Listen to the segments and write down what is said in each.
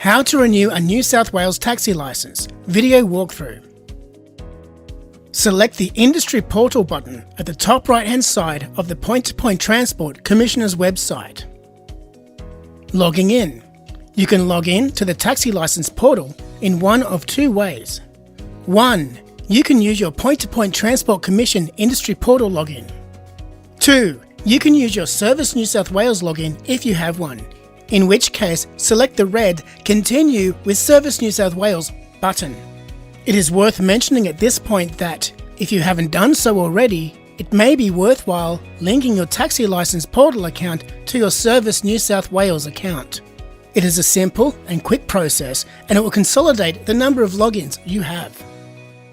How to renew a New South Wales taxi licence. Video walkthrough. Select the Industry Portal button at the top right hand side of the Point-to-Point Transport Commissioner's website. Logging in. You can log in to the taxi licence portal in one of two ways. 1. You can use your Point-to-Point Transport Commission Industry Portal login. 2. You can use your Service New South Wales login if you have one, in which case select the red Continue with Service New South Wales button. It is worth mentioning at this point that, if you haven't done so already, it may be worthwhile linking your taxi licence portal account to your Service New South Wales account. It is a simple and quick process, and it will consolidate the number of logins you have.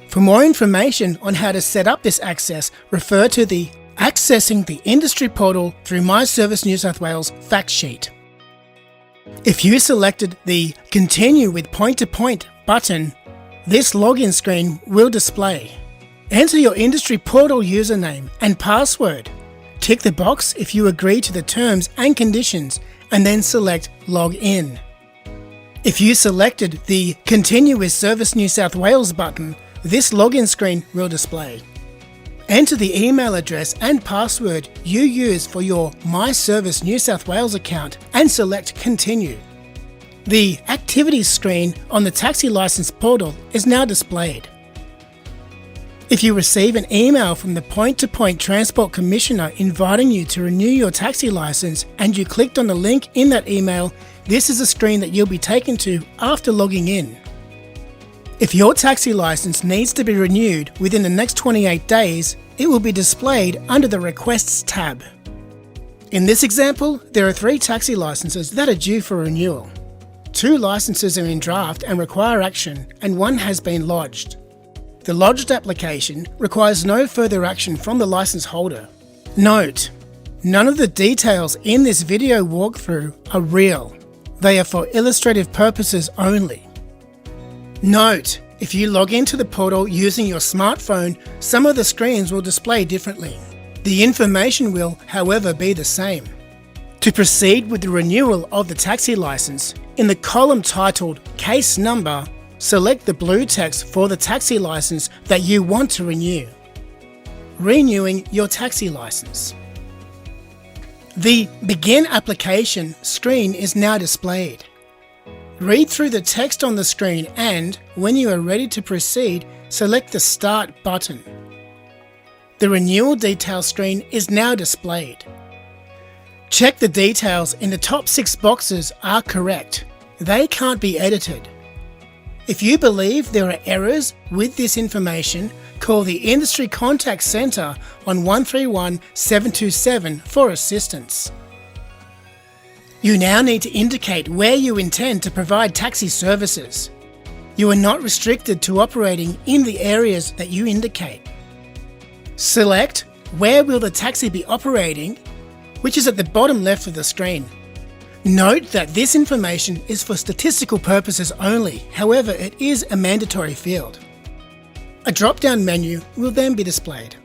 For more information on how to set up this access, refer to the Accessing the Industry Portal through My Service New South Wales fact sheet. If you selected the Continue with Point-to-Point button, this login screen will display. Enter your Industry Portal username and password. Tick the box if you agree to the terms and conditions, and then select Log In. If you selected the Continue with Service New South Wales button, this login screen will display. Enter the email address and password you use for your My Service New South Wales account and select Continue. The Activities screen on the Taxi Licence portal is now displayed. If you receive an email from the Point-to-Point Transport Commissioner inviting you to renew your taxi licence and you clicked on the link in that email, this is a screen that you'll be taken to after logging in. If your taxi licence needs to be renewed within the next 28 days, it will be displayed under the Requests tab. In this example, there are 3 taxi licences that are due for renewal. 2 licences are in draft and require action, and 1 has been lodged. The lodged application requires no further action from the licence holder. Note: none of the details in this video walkthrough are real. They are for illustrative purposes only. Note: if you log into the portal using your smartphone, some of the screens will display differently. The information will, however, be the same. To proceed with the renewal of the taxi licence, in the column titled Case Number, select the blue text for the taxi licence that you want to renew. Renewing your taxi licence. The Begin Application screen is now displayed. Read through the text on the screen and, when you are ready to proceed, select the Start button. The Renewal Details screen is now displayed. Check the details in the top 6 boxes are correct. They can't be edited. If you believe there are errors with this information, call the Industry Contact Centre on 131 727 for assistance. You now need to indicate where you intend to provide taxi services. You are not restricted to operating in the areas that you indicate. Select Where will the taxi be operating, which is at the bottom left of the screen. Note that this information is for statistical purposes only, however it is a mandatory field. A drop-down menu will then be displayed.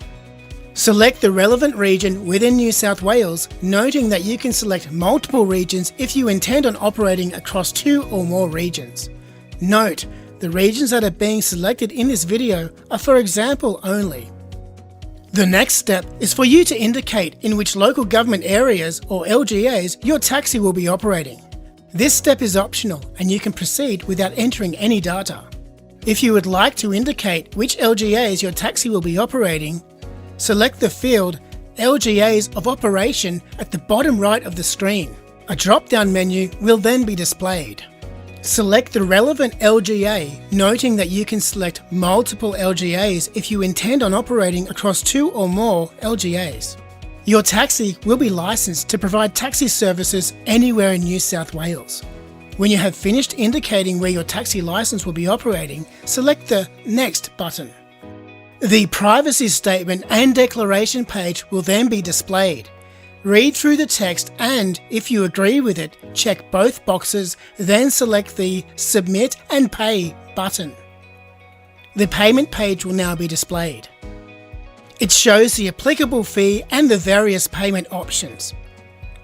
Select the relevant region within New South Wales, noting that you can select multiple regions if you intend on operating across 2 or more regions. Note, the regions that are being selected in this video are for example only. The next step is for you to indicate in which local government areas or LGAs your taxi will be operating. This step is optional and you can proceed without entering any data. If you would like to indicate which LGAs your taxi will be operating, select the field LGAs of Operation at the bottom right of the screen. A drop-down menu will then be displayed. Select the relevant LGA, noting that you can select multiple LGAs if you intend on operating across 2 or more LGAs. Your taxi will be licensed to provide taxi services anywhere in New South Wales. When you have finished indicating where your taxi license will be operating, select the Next button. The Privacy Statement and Declaration page will then be displayed. Read through the text and, if you agree with it, check both boxes, then select the Submit and Pay button. The payment page will now be displayed. It shows the applicable fee and the various payment options.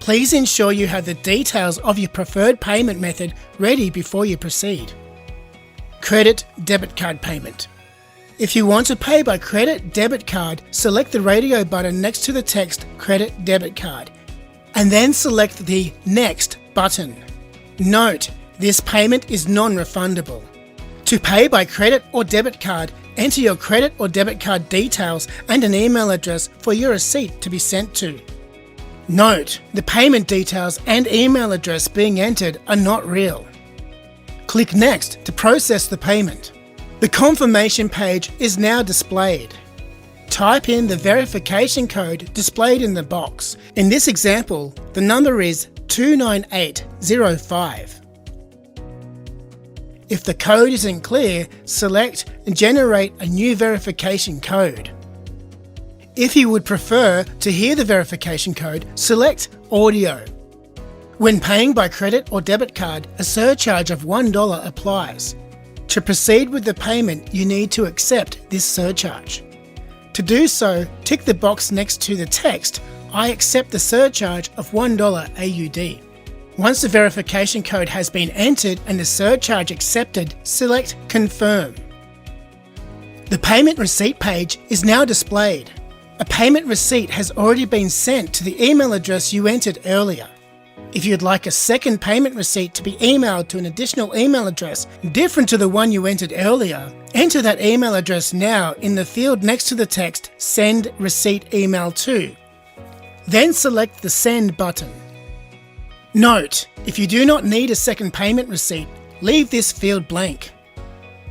Please ensure you have the details of your preferred payment method ready before you proceed. Credit debit card payment. If you want to pay by credit debit card, select the radio button next to the text Credit Debit Card, and then select the Next button. Note, this payment is non-refundable. To pay by credit or debit card, enter your credit or debit card details and an email address for your receipt to be sent to. Note, the payment details and email address being entered are not real. Click Next to process the payment. The confirmation page is now displayed. Type in the verification code displayed in the box. In this example, the number is 29805. If the code isn't clear, select Generate a new verification code. If you would prefer to hear the verification code, select Audio. When paying by credit or debit card, a surcharge of $1 applies. To proceed with the payment, you need to accept this surcharge. To do so, tick the box next to the text, I accept the surcharge of $1 AUD. Once the verification code has been entered and the surcharge accepted, select Confirm. The payment receipt page is now displayed. A payment receipt has already been sent to the email address you entered earlier. If you'd like a second payment receipt to be emailed to an additional email address different to the one you entered earlier, enter that email address now in the field next to the text Send Receipt Email To. Then select the Send button. Note, if you do not need a second payment receipt, leave this field blank.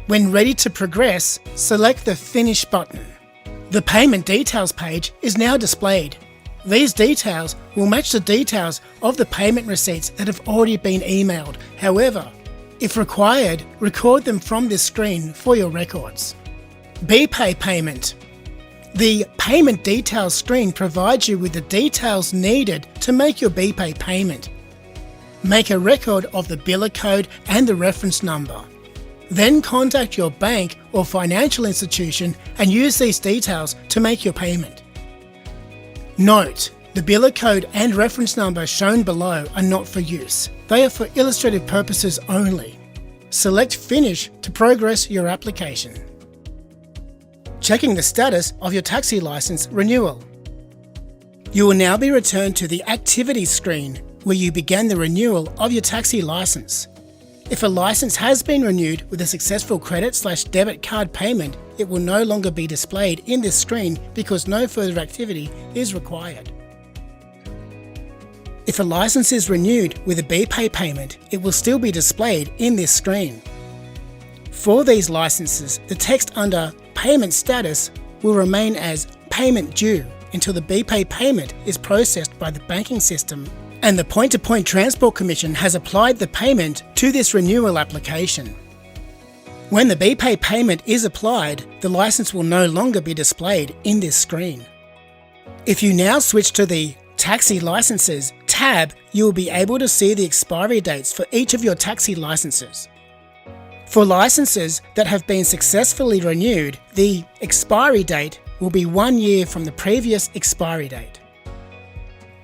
When ready to progress, select the Finish button. The payment details page is now displayed. These details will match the details of the payment receipts that have already been emailed. However, if required, record them from this screen for your records. BPay payment. The Payment Details screen provides you with the details needed to make your BPay payment. Make a record of the biller code and the reference number. Then contact your bank or financial institution and use these details to make your payment. Note, the biller code and reference number shown below are not for use. They are for illustrative purposes only. Select Finish to progress your application. Checking the status of your taxi license renewal. You will now be returned to the Activities screen where you began the renewal of your taxi license. If a license has been renewed with a successful credit/debit card payment, it will no longer be displayed in this screen because no further activity is required. If a license is renewed with a BPay payment, it will still be displayed in this screen. For these licenses, the text under Payment Status will remain as Payment Due until the BPay payment is processed by the banking system and the Point-to-Point Transport Commission has applied the payment to this renewal application. When the BPay payment is applied, the license will no longer be displayed in this screen. If you now switch to the Taxi Licenses tab, you will be able to see the expiry dates for each of your taxi licenses. For licenses that have been successfully renewed, the expiry date will be 1 year from the previous expiry date.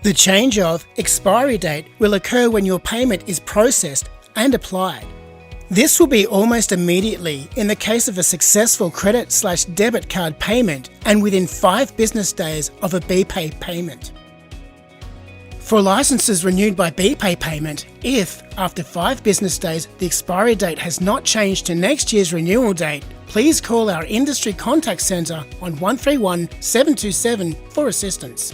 The change of expiry date will occur when your payment is processed and applied. This will be almost immediately in the case of a successful credit/debit card payment and within 5 business days of a BPay payment. For licenses renewed by BPay payment, if, after 5 business days, the expiry date has not changed to next year's renewal date, please call our Industry Contact Centre on 131 727 for assistance.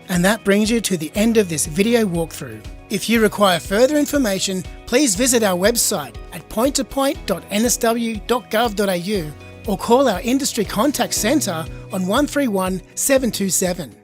And that brings you to the end of this video walkthrough. If you require further information, please visit our website at point2point.nsw.gov.au or call our Industry Contact Centre on 131 727.